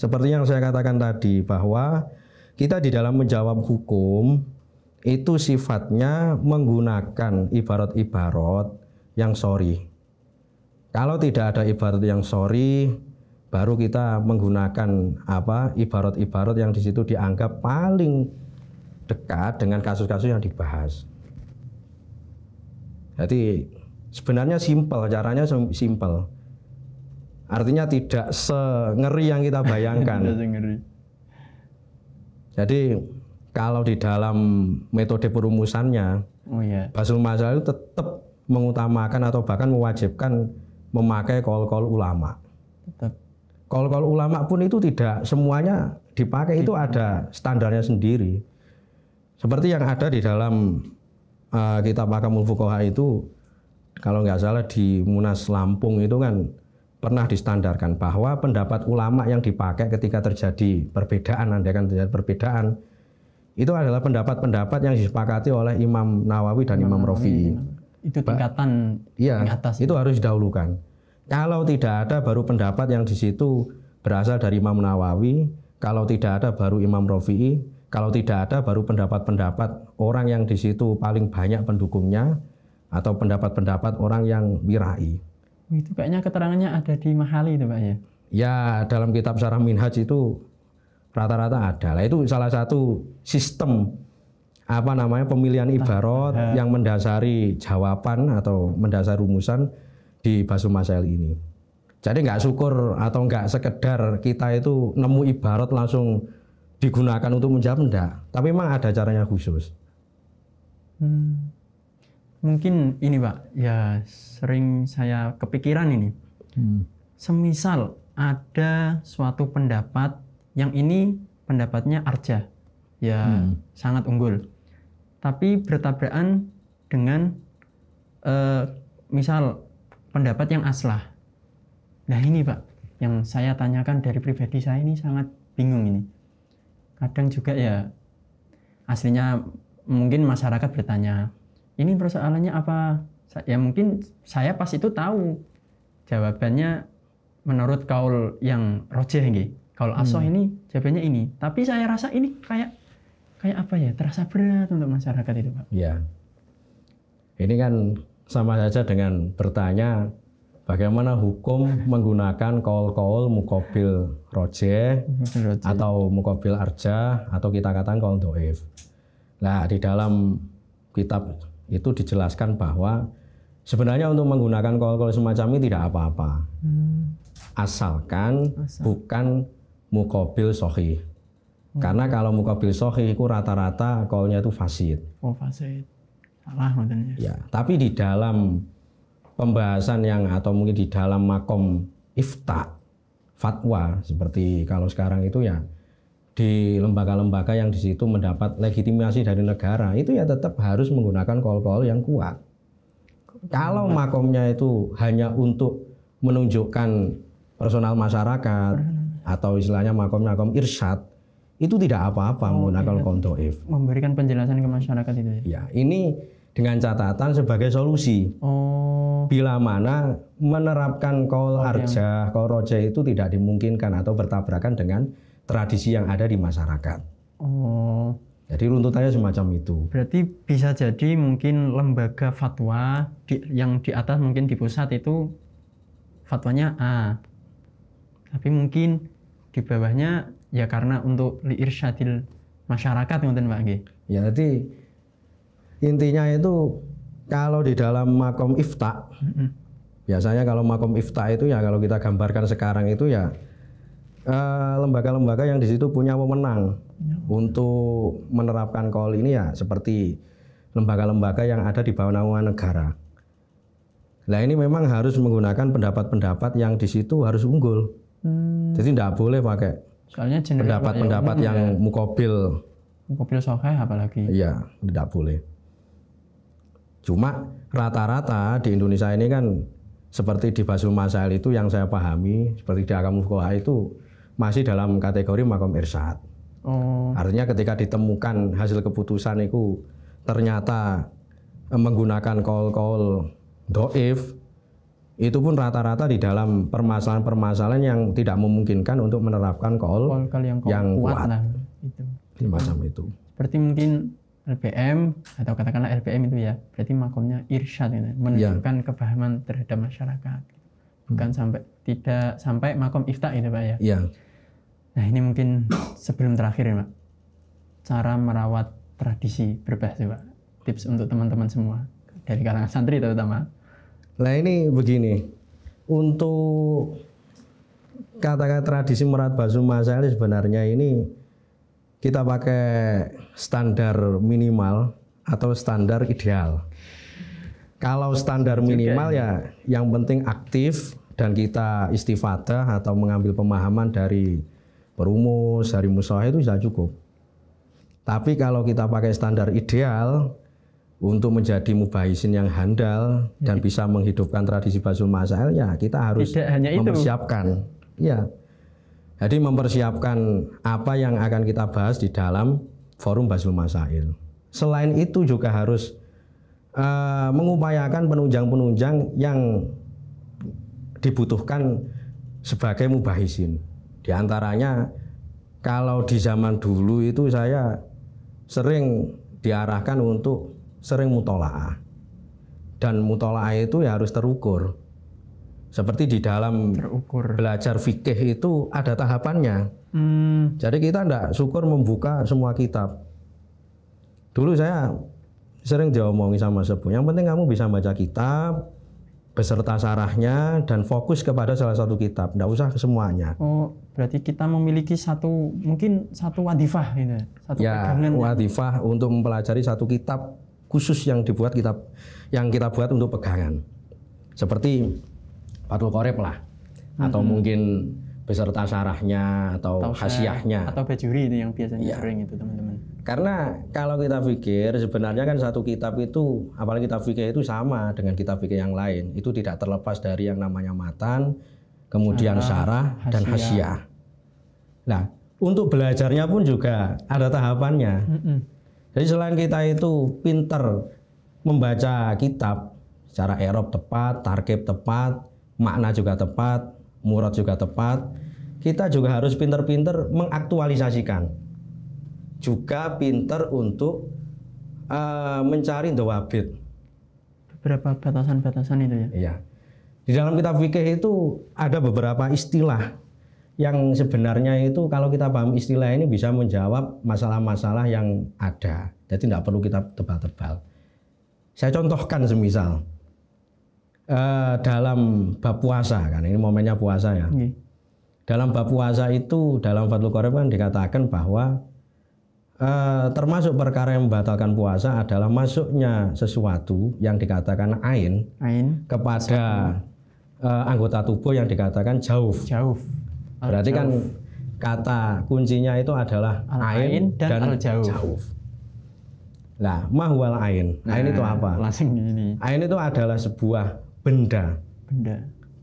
seperti yang saya katakan tadi bahwa kita di dalam menjawab hukum itu sifatnya menggunakan ibarat-ibarat yang sorry. Kalau tidak ada ibarat yang sorry, baru kita menggunakan ibarat-ibarat yang di situ dianggap paling dekat dengan kasus-kasus yang dibahas. Jadi sebenarnya simpel, caranya simpel. Artinya tidak sengeri yang kita bayangkan. Jadi kalau di dalam metode perumusannya, Basul Masail itu tetap mengutamakan atau bahkan mewajibkan memakai qaul-qaul ulama. Qaul-qaul ulama pun itu tidak semuanya dipakai, itu ada standarnya sendiri. Seperti yang ada di dalam kitab Ahkamul Fuqaha itu, kalau nggak salah di Munas Lampung itu kan pernah distandarkan bahwa pendapat ulama yang dipakai ketika terjadi perbedaan, andaikan terjadi perbedaan, itu adalah pendapat-pendapat yang disepakati oleh Imam Nawawi dan Imam Rafi'i. Itu tingkatan yang atas. Itu harus didahulukan. Kalau tidak ada, baru pendapat yang di situ berasal dari Imam Nawawi. Kalau tidak ada, baru Imam Rafi'i. Kalau tidak ada, baru pendapat-pendapat orang yang di situ paling banyak pendukungnya, atau pendapat-pendapat orang yang wirai. Itu kayaknya keterangannya ada di Mahali itu Pak ya? Ya, dalam kitab Syarah Minhaj itu rata-rata ada. Lah itu salah satu sistem pemilihan ibarat yang mendasari jawaban atau mendasari rumusan di Basul Masail ini. Jadi nggak syukur atau nggak sekedar kita itu nemu ibarat langsung digunakan untuk menjawab, enggak. Tapi memang ada caranya khusus. Mungkin ini Pak, ya sering saya kepikiran ini. Semisal ada suatu pendapat yang ini pendapatnya arjah, ya sangat unggul, tapi bertabrakan dengan misal pendapat yang aslah. Nah ini Pak, yang saya tanyakan dari pribadi saya ini sangat bingung ini. Kadang juga ya aslinya mungkin masyarakat bertanya, ini persoalannya apa? Ya mungkin saya pas itu tahu jawabannya menurut kaul yang rojih nggih. Kaul asoh ini jawabannya ini. Tapi saya rasa ini kayak apa ya? Terasa berat untuk masyarakat itu, Pak. Ya. Ini kan sama saja dengan bertanya bagaimana hukum menggunakan kaul-kaul muqabil rojih atau muqabil arjah atau kita katakan kaul dhaif. Nah, di dalam kitab itu dijelaskan bahwa sebenarnya untuk menggunakan kaul-kaul semacam ini tidak apa-apa, asalkan bukan muqabil sahih. Karena kalau muqabil sahih itu rata-rata kaulnya itu fasid. Oh fasid, salah maksudnya. Ya, tapi di dalam pembahasan yang atau mungkin di dalam makom ifta, fatwa seperti kalau sekarang itu ya di lembaga-lembaga yang di situ mendapat legitimasi dari negara, itu ya tetap harus menggunakan kaul-kaul yang kuat. Kalau makomnya itu hanya untuk menunjukkan personal masyarakat atau istilahnya makom irsyad, itu tidak apa-apa menggunakan kaul dhaif. Memberikan penjelasan ke masyarakat itu ya? Ya, ini dengan catatan sebagai solusi. Bila mana menerapkan kaul arjah, kaul rojih itu tidak dimungkinkan atau bertabrakan dengan tradisi yang ada di masyarakat. Jadi runtutannya semacam itu. Berarti bisa jadi mungkin lembaga fatwa yang di atas mungkin di pusat itu fatwanya A, tapi mungkin di bawahnya ya karena untuk liirsyadil masyarakat ngoten Pak nggih. Ya, jadi intinya itu kalau di dalam makom ifta, biasanya kalau makom ifta itu ya kalau kita gambarkan sekarang itu ya lembaga-lembaga yang di situ punya wewenang untuk menerapkan kaul ini ya seperti lembaga-lembaga yang ada di bawah naungan negara. Nah ini memang harus menggunakan pendapat-pendapat yang di situ harus unggul. Jadi tidak boleh pakai pendapat-pendapat yang muqabil sahih apalagi. Iya, tidak boleh. Cuma rata-rata di Indonesia ini kan seperti di Basul Masail itu yang saya pahami, seperti di Ahkamul Fuqaha itu masih dalam kategori makom irsyad. Artinya ketika ditemukan hasil keputusan itu ternyata menggunakan kaul-kaul dhaif, itu pun rata-rata di dalam permasalahan-permasalahan yang tidak memungkinkan untuk menerapkan qaul yang kuat lah, itu. Di macam itu. Seperti mungkin LPM atau katakanlah LPM itu ya, berarti makomnya irsyad, gitu, menunjukkan kepahaman terhadap masyarakat, bukan tidak sampai makom ifta itu Pak ya. Iya. Nah ini mungkin sebelum terakhir ya Pak, cara merawat tradisi berbahasa Pak, tips untuk teman-teman semua dari kalangan santri terutama. Nah ini begini, untuk kata-kata tradisi merawat Basul Masail sebenarnya ini kita pakai standar minimal atau standar ideal. Kalau standar minimal ya yang penting aktif dan kita istifadah atau mengambil pemahaman dari perumus, dari musyawarah itu sudah cukup. Tapi kalau kita pakai standar ideal untuk menjadi mubahisin yang handal dan bisa menghidupkan tradisi Basul Masail, ya kita harus mempersiapkan. Ya. Jadi mempersiapkan apa yang akan kita bahas di dalam forum Basul Masail. Selain itu juga harus mengupayakan penunjang-penunjang yang dibutuhkan sebagai mubahisin. Di antaranya kalau di zaman dulu itu saya sering diarahkan untuk sering mutola'ah, dan mutola'ah itu ya harus terukur. Seperti di dalam belajar fikih itu ada tahapannya. Jadi kita tidak syukur membuka semua kitab. Dulu saya sering diomongi sama sepuh, yang penting kamu bisa baca kitab beserta syarahnya dan fokus kepada salah satu kitab, tidak usah semuanya. Oh, berarti kita memiliki mungkin satu wadifah gitu. Ya, wadifah untuk mempelajari satu kitab khusus yang dibuat yang kita buat untuk pegangan. Seperti Fathul Qorib lah, atau mungkin beserta syarahnya atau hasyiahnya. Atau bajuri itu yang biasanya sering itu teman-teman. Karena kalau kita pikir sebenarnya kan satu kitab itu, apalagi kitab fikih itu sama dengan kitab fikih yang lain. Itu tidak terlepas dari yang namanya matan, kemudian syarah dan hasyiah. Nah, untuk belajarnya pun juga ada tahapannya. Jadi selain kita itu pinter membaca kitab secara i'rab tepat, tarkib tepat, makna juga tepat, murad juga tepat, kita juga harus pinter-pinter mengaktualisasikan. Juga pinter untuk mencari dawabit. Beberapa batasan-batasan itu ya? Iya. Di dalam kitab fikih itu ada beberapa istilah yang sebenarnya itu kalau kita paham istilah ini bisa menjawab masalah-masalah yang ada. Jadi tidak perlu kita tebal-tebal. Saya contohkan semisal dalam bab puasa, kan ini momennya puasa ya. Dalam bab puasa itu dalam Fathul Qorib kan dikatakan bahwa termasuk perkara yang membatalkan puasa adalah masuknya sesuatu yang dikatakan ain kepada anggota tubuh yang dikatakan jauf. Berarti kan kata kuncinya itu adalah ain dan jauf. Nah, mahwal ain. Ain itu apa? Langsung ini. Ain itu adalah sebuah benda.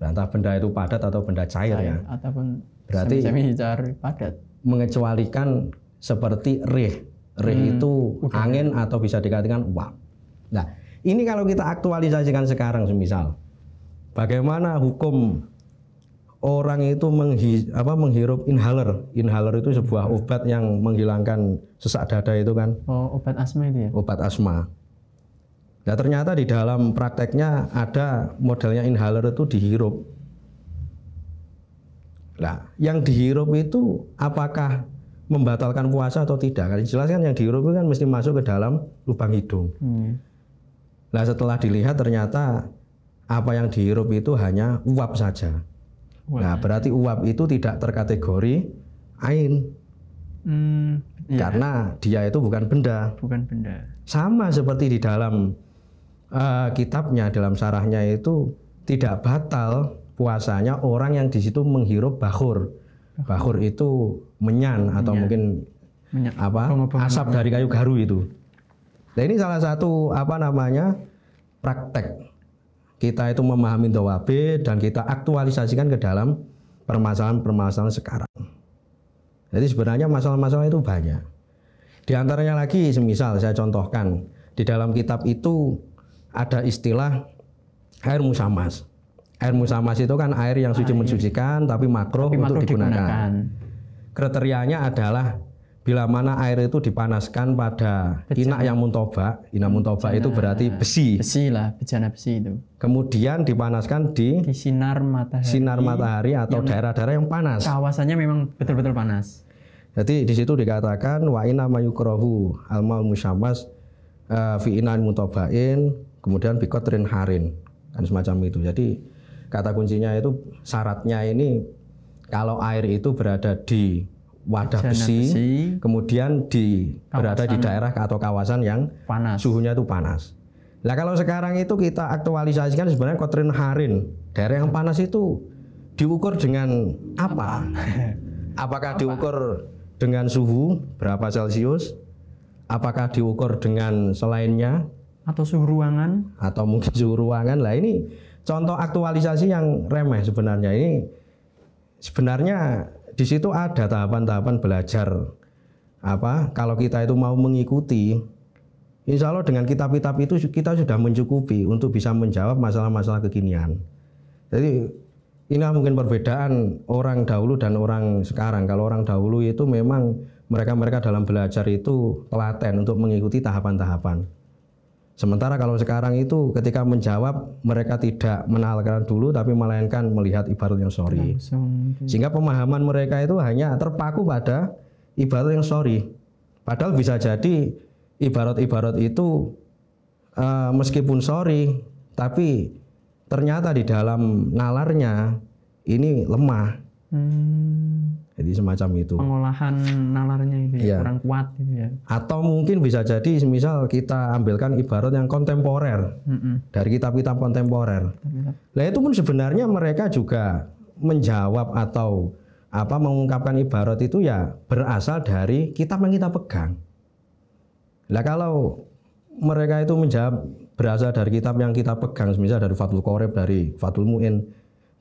Entah benda itu padat atau benda cair ya. Ataupun berarti semi-cair padat. Mengecualikan seperti rih. Rih itu angin atau bisa dikatakan uap. Nah, ini kalau kita aktualisasikan sekarang semisal bagaimana hukum orang itu menghirup inhaler. Inhaler itu sebuah obat yang menghilangkan sesak dada itu kan. Oh, obat asma itu ya? Obat asma. Nah, ternyata di dalam prakteknya ada modelnya inhaler itu dihirup. Nah, yang dihirup itu apakah membatalkan puasa atau tidak? Kan jelas kan yang dihirup itu kan mesti masuk ke dalam lubang hidung. Nah, setelah dilihat ternyata apa yang dihirup itu hanya uap saja. Nah, berarti uap itu tidak terkategori ain. Karena dia itu bukan benda. Sama seperti di dalam kitabnya, dalam syarahnya itu tidak batal puasanya orang yang di situ menghirup bakhur. Bakhur itu menyan atau mungkin asap dari kayu garu itu. Nah, ini salah satu praktek. Kita itu memahami dawabit dan kita aktualisasikan ke dalam permasalahan-permasalahan sekarang. Jadi sebenarnya masalah-masalah itu banyak. Di antaranya lagi semisal saya contohkan, di dalam kitab itu ada istilah air musamas. Air musamas itu kan air yang suci mensucikan tapi makruh untuk digunakan. Kriterianya adalah bila mana air itu dipanaskan pada inak yang muntobak. Inak muntobak itu berarti besi. Besi lah, bejana besi itu. Kemudian dipanaskan di sinar matahari. Sinar matahari atau daerah-daerah yang panas. Kawasannya memang betul-betul panas. Jadi di situ dikatakan wa inna mayukrohu almal musamas fi inan mutobain, kemudian bikotrin harin, kan semacam itu. Jadi kata kuncinya itu syaratnya ini kalau air itu berada di wadah besi, kemudian berada di daerah atau kawasan yang panas. Suhunya itu panas. Nah kalau sekarang itu kita aktualisasikan sebenarnya kotrin harin, daerah yang panas itu diukur dengan apa? Apakah diukur dengan suhu berapa Celcius? Apakah diukur dengan selainnya? Atau suhu ruangan? Atau mungkin suhu ruangan. Lah ini contoh aktualisasi yang remeh sebenarnya. Ini sebenarnya di situ ada tahapan-tahapan belajar. Kalau kita itu mau mengikuti, insya Allah dengan kitab-kitab itu kita sudah mencukupi untuk bisa menjawab masalah-masalah kekinian. Jadi inilah mungkin perbedaan orang dahulu dan orang sekarang. Kalau orang dahulu itu memang mereka dalam belajar itu telaten untuk mengikuti tahapan-tahapan. Sementara kalau sekarang itu ketika menjawab mereka tidak menalkan dulu tapi melainkan melihat ibarat yang sorry. Sehingga pemahaman mereka itu hanya terpaku pada ibarat yang sorry. Padahal bisa jadi ibarat-ibarat itu meskipun sorry tapi ternyata di dalam nalarnya ini lemah. Jadi semacam itu. Pengolahan nalarnya itu ya, kurang kuat gitu ya. Atau mungkin bisa jadi misal kita ambilkan ibarat yang kontemporer dari kitab-kitab kontemporer. Nah itu pun sebenarnya mereka juga menjawab atau mengungkapkan ibarat itu ya berasal dari kitab yang kita pegang. Nah kalau mereka itu menjawab berasal dari kitab yang kita pegang, misalnya dari Fathul Qorib, dari Fathul Mu'in.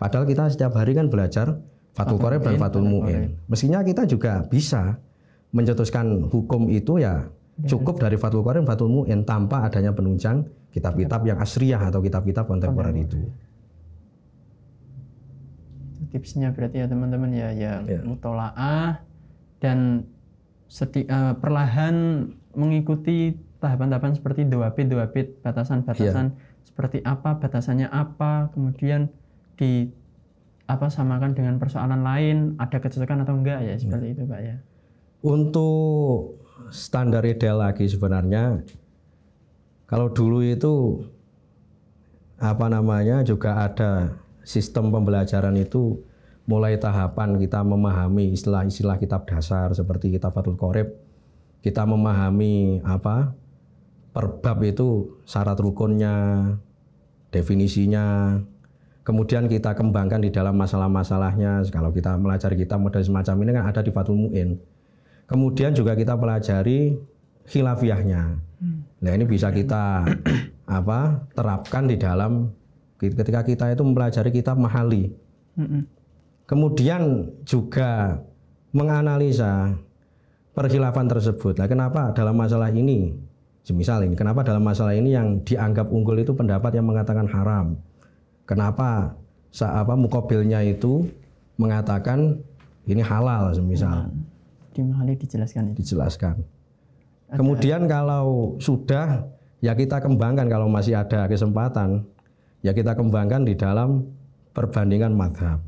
Padahal kita setiap hari kan belajar Fathul Qorib dan Fathul Mu'in. Mestinya kita juga bisa mencetuskan hukum itu ya cukup dari Fathul Qorib dan Fathul Mu'in tanpa adanya penunjang kitab-kitab yang asriyah atau kitab-kitab kontemporer itu. Tipsnya berarti ya teman-teman ya. Mutola'ah dan perlahan mengikuti tahapan-tahapan seperti doabit, batasan-batasan seperti apa, batasannya apa, kemudian samakan dengan persoalan lain, ada kecocokan atau enggak ya, seperti itu Pak ya. Untuk standar ideal lagi sebenarnya, kalau dulu itu juga ada sistem pembelajaran itu mulai tahapan kita memahami istilah-istilah kitab dasar seperti kitab Fathul Qorib, kita memahami per bab itu syarat rukunnya, definisinya. Kemudian kita kembangkan di dalam masalah-masalahnya. Kalau kita melajari kitab model semacam ini kan ada di Fathul Mu'in. Kemudian juga kita pelajari khilafiyahnya. Nah ini bisa kita terapkan di dalam ketika kita itu mempelajari kitab mahali. Kemudian juga menganalisa perkhilafan tersebut. Nah kenapa dalam masalah ini, semisal ini, kenapa dalam masalah ini yang dianggap unggul itu pendapat yang mengatakan haram? Kenapa mukobilnya itu mengatakan ini halal semisal? Di mahali dijelaskan. Kemudian kalau sudah ya kita kembangkan, kalau masih ada kesempatan ya kita kembangkan di dalam perbandingan madhab.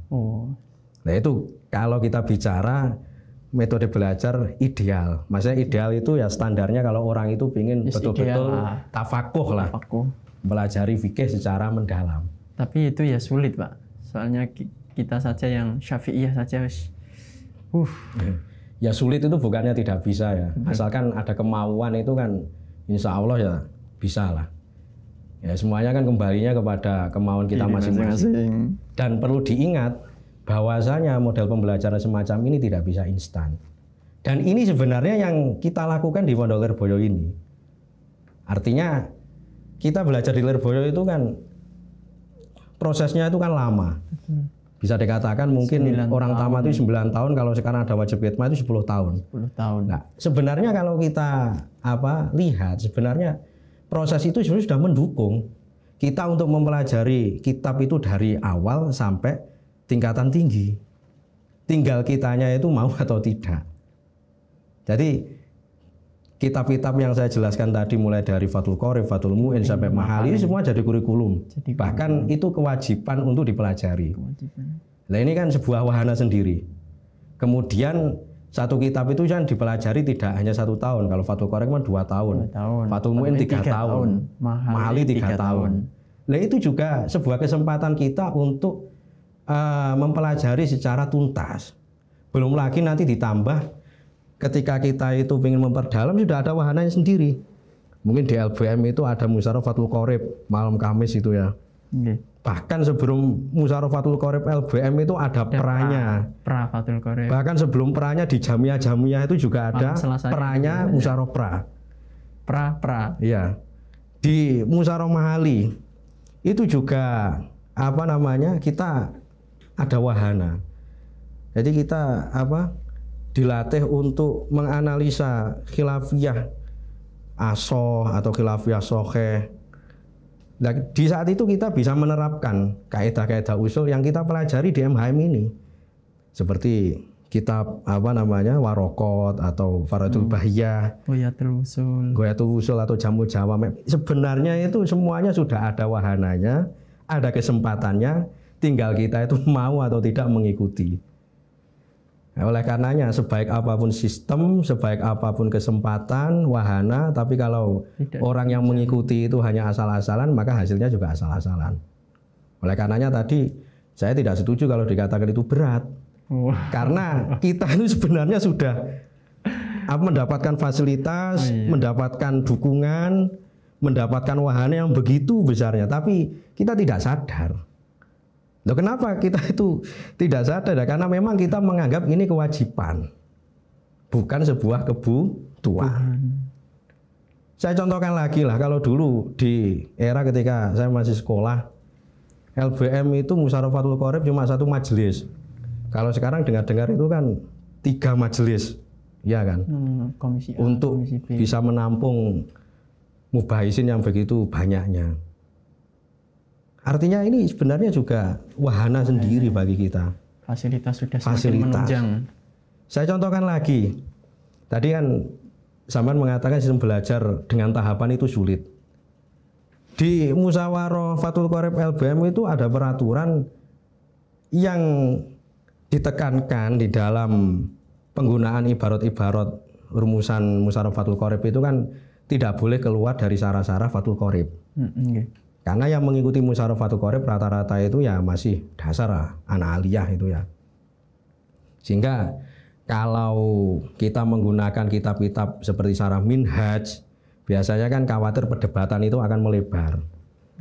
Nah itu kalau kita bicara metode belajar ideal. Maksudnya ideal itu ya standarnya kalau orang itu ingin betul-betul tafakuh lah. Pelajari fikih secara mendalam. Tapi itu ya sulit Pak, soalnya kita saja yang Syafi'iyah saja Ya sulit itu bukannya tidak bisa ya, asalkan ada kemauan itu kan insya Allah ya bisa lah. Ya semuanya kan kembalinya kepada kemauan kita masing-masing. Dan perlu diingat bahwasanya model pembelajaran semacam ini tidak bisa instan. Dan ini sebenarnya yang kita lakukan di Pondok Lirboyo ini. Artinya kita belajar di Lirboyo itu kan prosesnya itu kan lama. Bisa dikatakan mungkin orang tamat itu 9 tahun, kalau sekarang ada wajib khidmah itu 10 tahun. 10 tahun. Nah, sebenarnya kalau kita lihat sebenarnya proses itu sebenarnya sudah mendukung. kita untuk mempelajari kitab itu dari awal sampai tingkatan tinggi. Tinggal kitanya itu mau atau tidak. Jadi kitab-kitab yang saya jelaskan tadi mulai dari Fathul Qorib, Fathul Mu'in sampai Mahali semua jadi kurikulum. Bahkan itu kewajiban untuk dipelajari. Nah ini kan sebuah wahana sendiri. Kemudian satu kitab itu kan dipelajari tidak hanya 1 tahun. Kalau Fathul Qorib kan 2 tahun. Fathul Mu'in 3 tahun. Mahali 3 tahun. Nah itu juga sebuah kesempatan kita untuk mempelajari secara tuntas. Belum lagi nanti ditambah ketika kita itu ingin memperdalam sudah ada wahananya sendiri. Mungkin di LBM itu ada Musyarah Fathul Qorib malam Kamis itu ya. Bahkan sebelum Musyarah Fathul Qorib LBM itu ada peranya. Pra Fathul Qorib. Bahkan sebelum peranya di Jamiah itu juga ada peranya Musyarah pra. Iya. Di Musyarah Mahali itu juga kita ada wahana. Jadi kita dilatih untuk menganalisa khilafiyah asoh atau khilafiyah soheh. Nah, di saat itu kita bisa menerapkan kaidah-kaidah usul yang kita pelajari di MHM ini. Seperti kitab Warokot atau Faraidul Bahiyah, Ghayatul Usul atau Jamul Jawami. Sebenarnya itu semuanya sudah ada wahananya, ada kesempatannya, tinggal kita itu mau atau tidak mengikuti. Oleh karenanya sebaik apapun sistem, sebaik apapun kesempatan, wahana, tapi kalau orang yang mengikuti itu hanya asal-asalan, maka hasilnya juga asal-asalan. Oleh karenanya tadi saya tidak setuju kalau dikatakan itu berat. Karena kita itu sebenarnya sudah mendapatkan fasilitas, mendapatkan dukungan, mendapatkan wahana yang begitu besarnya, tapi kita tidak sadar. Loh, kenapa kita itu tidak sadar? Karena memang kita menganggap ini kewajiban, bukan sebuah kebutuhan. Saya contohkan lagi lah, kalau dulu di era ketika saya masih sekolah, LBM itu Musyarah Fathul Qorib cuma 1 majelis. Kalau sekarang dengar-dengar itu kan 3 majelis, ya kan? Komisi A, untuk komisi B. Bisa menampung mubahisin yang begitu banyaknya. Artinya ini sebenarnya juga wahana sendiri bagi kita. Fasilitas sudah semakin menunjang. Saya contohkan lagi. Tadi kan sampean mengatakan sistem belajar dengan tahapan itu sulit. Di Musyawarah Fathul Qorib LBM itu ada peraturan yang ditekankan di dalam penggunaan ibarat-ibarat rumusan Musyawarah Fathul Qorib itu kan tidak boleh keluar dari syarah-syarah Fathul Qorib. Karena yang mengikuti Musyawarah Fathul Qorib rata-rata itu ya masih dasar anak aliyah itu ya. Sehingga kalau kita menggunakan kitab-kitab seperti Syarah Minhaj, biasanya kan khawatir perdebatan itu akan melebar.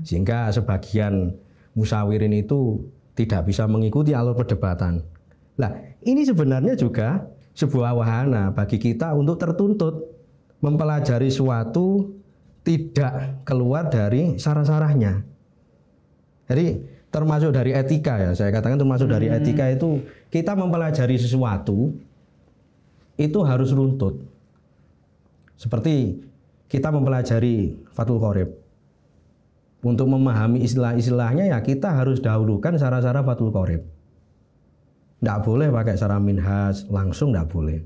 Sehingga sebagian musyawirin itu tidak bisa mengikuti alur perdebatan. Nah, ini sebenarnya juga sebuah wahana bagi kita untuk tertuntut mempelajari suatu tidak keluar dari sarah-sarahnya. Jadi termasuk dari etika ya, saya katakan termasuk dari etika itu kita mempelajari sesuatu itu harus runtut. Seperti kita mempelajari Fathul Qorib. Untuk memahami istilah-istilahnya ya kita harus dahulukan sarah-sarah Fathul Qorib. Tidak boleh pakai Syarah Minhaj langsung, tidak boleh.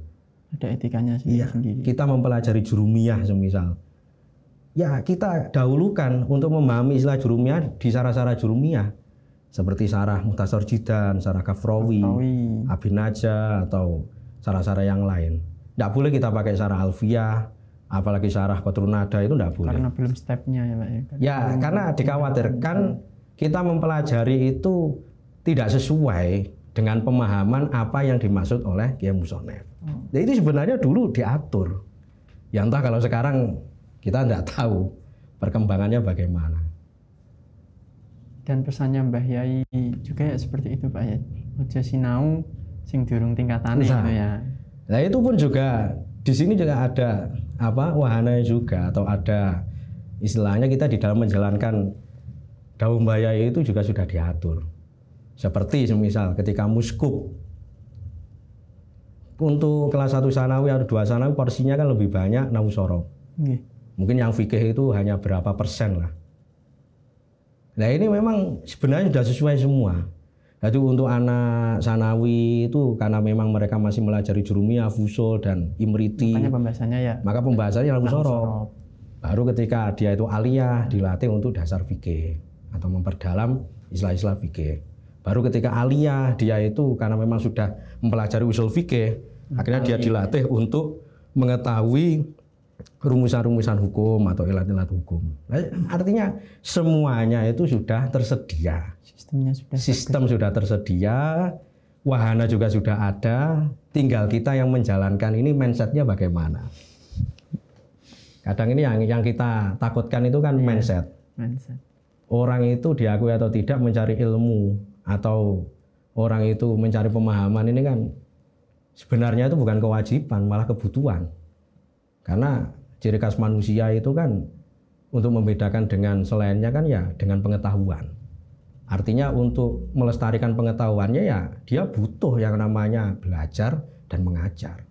Ada etikanya sendiri. Kita mempelajari jurumiyah semisal. Ya kita dahulukan untuk memahami istilah jurumiyah di sarah-sarah jurumiyah seperti Syarah Mukhtasar Jidan, Syarah Kafrawi, Abin Najah atau sarah-sarah yang lain. Tidak boleh kita pakai Syarah Alfiyah, apalagi Syarah Qatrun Nada itu tidak boleh. Karena belum stepnya ya Pak. Ya karena dikhawatirkan kita mempelajari itu tidak sesuai dengan pemahaman apa yang dimaksud oleh Kiai Musonef. Nah, itu sebenarnya dulu diatur. Ya entah kalau sekarang kita tidak tahu perkembangannya bagaimana. Dan pesannya Mbah Yai juga ya seperti itu Pak ya. Ojo sinau sing durung tingkatane gitu ya. Nah itu pun juga di sini juga ada wahana juga atau ada istilahnya kita di dalam menjalankan dawuh Mbah Yai itu juga sudah diatur. Seperti semisal ketika muskub untuk kelas 1 sanawi atau 2 sanawi porsinya kan lebih banyak nahu sorof. Mungkin yang fikih itu hanya berapa persen lah. Nah ini memang sebenarnya sudah sesuai semua. Jadi untuk anak sanawi itu karena memang mereka masih melajari jurumiyah, fusul dan imriti. Makanya pembahasannya ya. Maka pembahasannya nahwu sorof. Baru ketika dia itu aliyah dilatih untuk dasar fikih atau memperdalam istilah-istilah fikih. Baru ketika aliyah dia itu karena memang sudah mempelajari usul fikih, akhirnya dia dilatih untuk mengetahui rumusan-rumusan hukum atau ilat-ilat hukum. Nah, artinya semuanya itu sudah tersedia. Sistem sudah tersedia, wahana juga sudah ada, tinggal kita yang menjalankan ini mindsetnya bagaimana. Kadang ini yang kita takutkan itu kan mindset. Orang itu diakui atau tidak mencari ilmu atau orang itu mencari pemahaman ini kan sebenarnya itu bukan kewajiban, malah kebutuhan. Karena ciri khas manusia itu kan untuk membedakan dengan selainnya kan ya dengan pengetahuan. Artinya untuk melestarikan pengetahuannya ya dia butuh yang namanya belajar dan mengajar.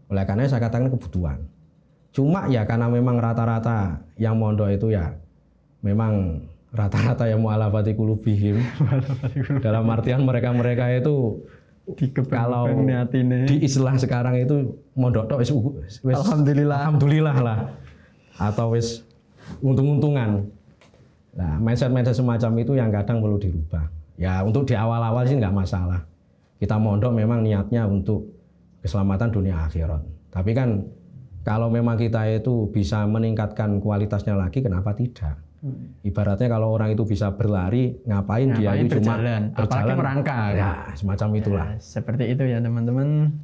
Oleh karena saya katakan kebutuhan. Cuma ya karena memang rata-rata yang mondok itu ya memang rata-rata yang mu'alafati qulubihim. Dalam artian mereka itu kalau di istilah sekarang itu mondok tok wis alhamdulillah lah atau wis untung-untungan. Nah, mindset semacam itu yang kadang perlu dirubah. Ya untuk di awal-awal sih nggak masalah. Kita mondok memang niatnya untuk keselamatan dunia akhirat. Tapi kan kalau memang kita itu bisa meningkatkan kualitasnya lagi, kenapa tidak? Ibaratnya kalau orang itu bisa berlari, ngapain dia itu cuma berjalan, apalagi merangkak. Ya, semacam itulah. Ya, seperti itu ya teman-teman.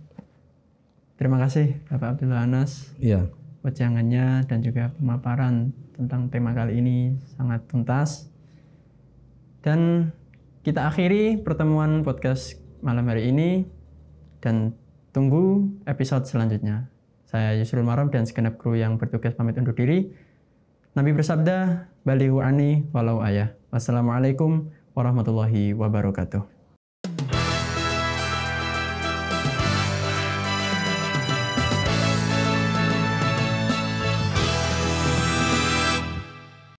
Terima kasih Bapak Abdullah Anas. Iya. Wejangannya dan juga pemaparan tentang tema kali ini sangat tuntas. Dan kita akhiri pertemuan podcast malam hari ini dan tunggu episode selanjutnya. Saya Yusrul Maram dan segenap kru yang bertugas pamit undur diri. Nabi bersabda, balighu anni walau ayah. Wassalamualaikum warahmatullahi wabarakatuh.